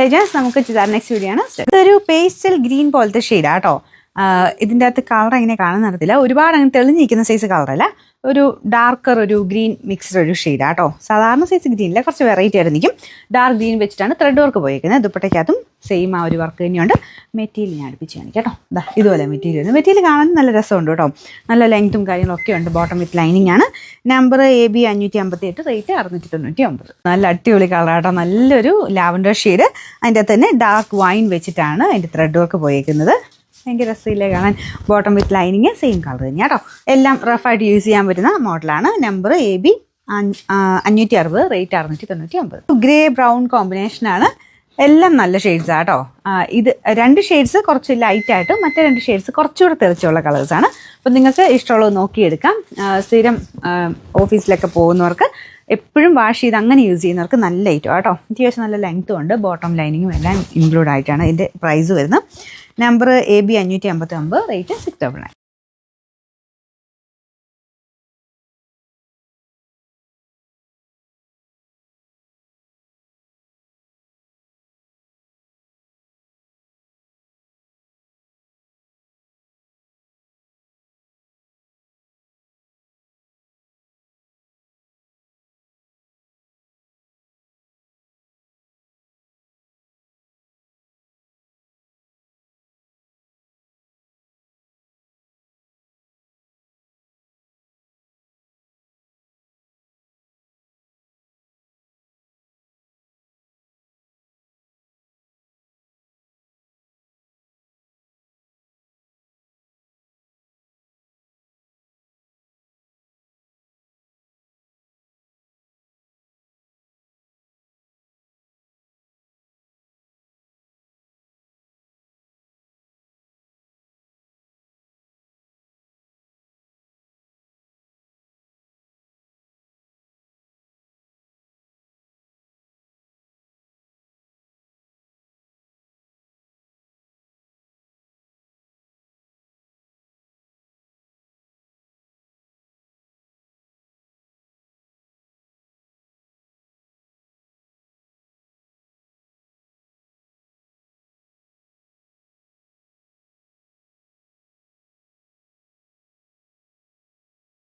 നമുക്ക് next video ആണ്. ഇതൊരു പേസ്റ്റൽ ഗ്രീൻ പോലത്തെ ഷെയ്ഡാട്ടോ. ഇതിൻ്റെ അകത്ത് കളർ എങ്ങനെ കാണുന്ന അറിയത്തില്ല, ഒരുപാട് അങ്ങനെ തെളിഞ്ഞിരിക്കുന്ന സൈസ് കളറല്ല, ഒരു ഡാർക്കർ ഒരു ഗ്രീൻ മിക്സ്ഡ് ഒരു ഷെയ്ഡാട്ടോ. സാധാരണ സൈസ് ഗ്രീനില്ല, കുറച്ച് വെറൈറ്റി ആയിരുന്നിരിക്കും. ഡാർക്ക് ഗ്രീൻ വെച്ചിട്ടാണ് ത്രെഡ് വർക്ക് പോയിരിക്കുന്നത്. ദുപ്പട്ടയ്ക്കകത്തും സെയിം ആ ഒരു വർക്ക് തന്നെയുണ്ട്. മെറ്റീരിയൽ ഞാൻ അടുപ്പിച്ച് കാണിക്കാം കേട്ടോ. ഇതുപോലെ മെറ്റീരിയൽ കാണാൻ നല്ല രസമുണ്ട് കേട്ടോ. നല്ല ലെങ്ത്തും കാര്യങ്ങളൊക്കെ ഉണ്ട്. ബോട്ടം വിത്ത് ലൈനിങ് ആണ്. Number AB 558, rate 699. നല്ല അടിപൊളി കളറാട്ടോ. നല്ലൊരു ലാവൻഡർ ഷെയ്ഡ്. അതിൻ്റെ അകത്ത് തന്നെ ഡാർക്ക് വൈൻ വെച്ചിട്ടാണ് അതിൻ്റെ ത്രെഡ് വർക്ക് പോയിരിക്കുന്നത്. ഭയങ്കര രസമില്ലേ കാണാൻ. Bottom with lining same colour തന്നെയാണ് കേട്ടോ. എല്ലാം റഫായിട്ട് യൂസ് ചെയ്യാൻ പറ്റുന്ന മോഡലാണ്. Number AB 560, rate 699. Grey brown കോമ്പിനേഷനാണ്. എല്ലാം നല്ല ഷെയ്ഡ്സാണ് കേട്ടോ. ഇത് 2 ഷെയ്ഡ്സ് കുറച്ച് ലൈറ്റായിട്ട്, മറ്റേ 2 ഷെയ്ഡ്സ് കുറച്ചുകൂടെ തെളിച്ചുള്ള കളേഴ്സാണ്. അപ്പം നിങ്ങൾക്ക് ഇഷ്ടമുള്ളത് നോക്കിയെടുക്കാം. സ്ഥിരം ഓഫീസിലൊക്കെ പോകുന്നവർക്ക്, എപ്പോഴും വാഷ് ചെയ്ത് അങ്ങനെ യൂസ് ചെയ്യുന്നവർക്ക് നല്ല ഐറ്റം കേട്ടോ. അത്യാവശ്യം നല്ല ലെങ്ത്തും ഉണ്ട്. ബോട്ടം ലൈനിങ്ങും എല്ലാം ഇൻക്ലൂഡ് ആയിട്ടാണ് ഇതിൻ്റെ പ്രൈസ് വരുന്നത്. Number AB 559, rate 699.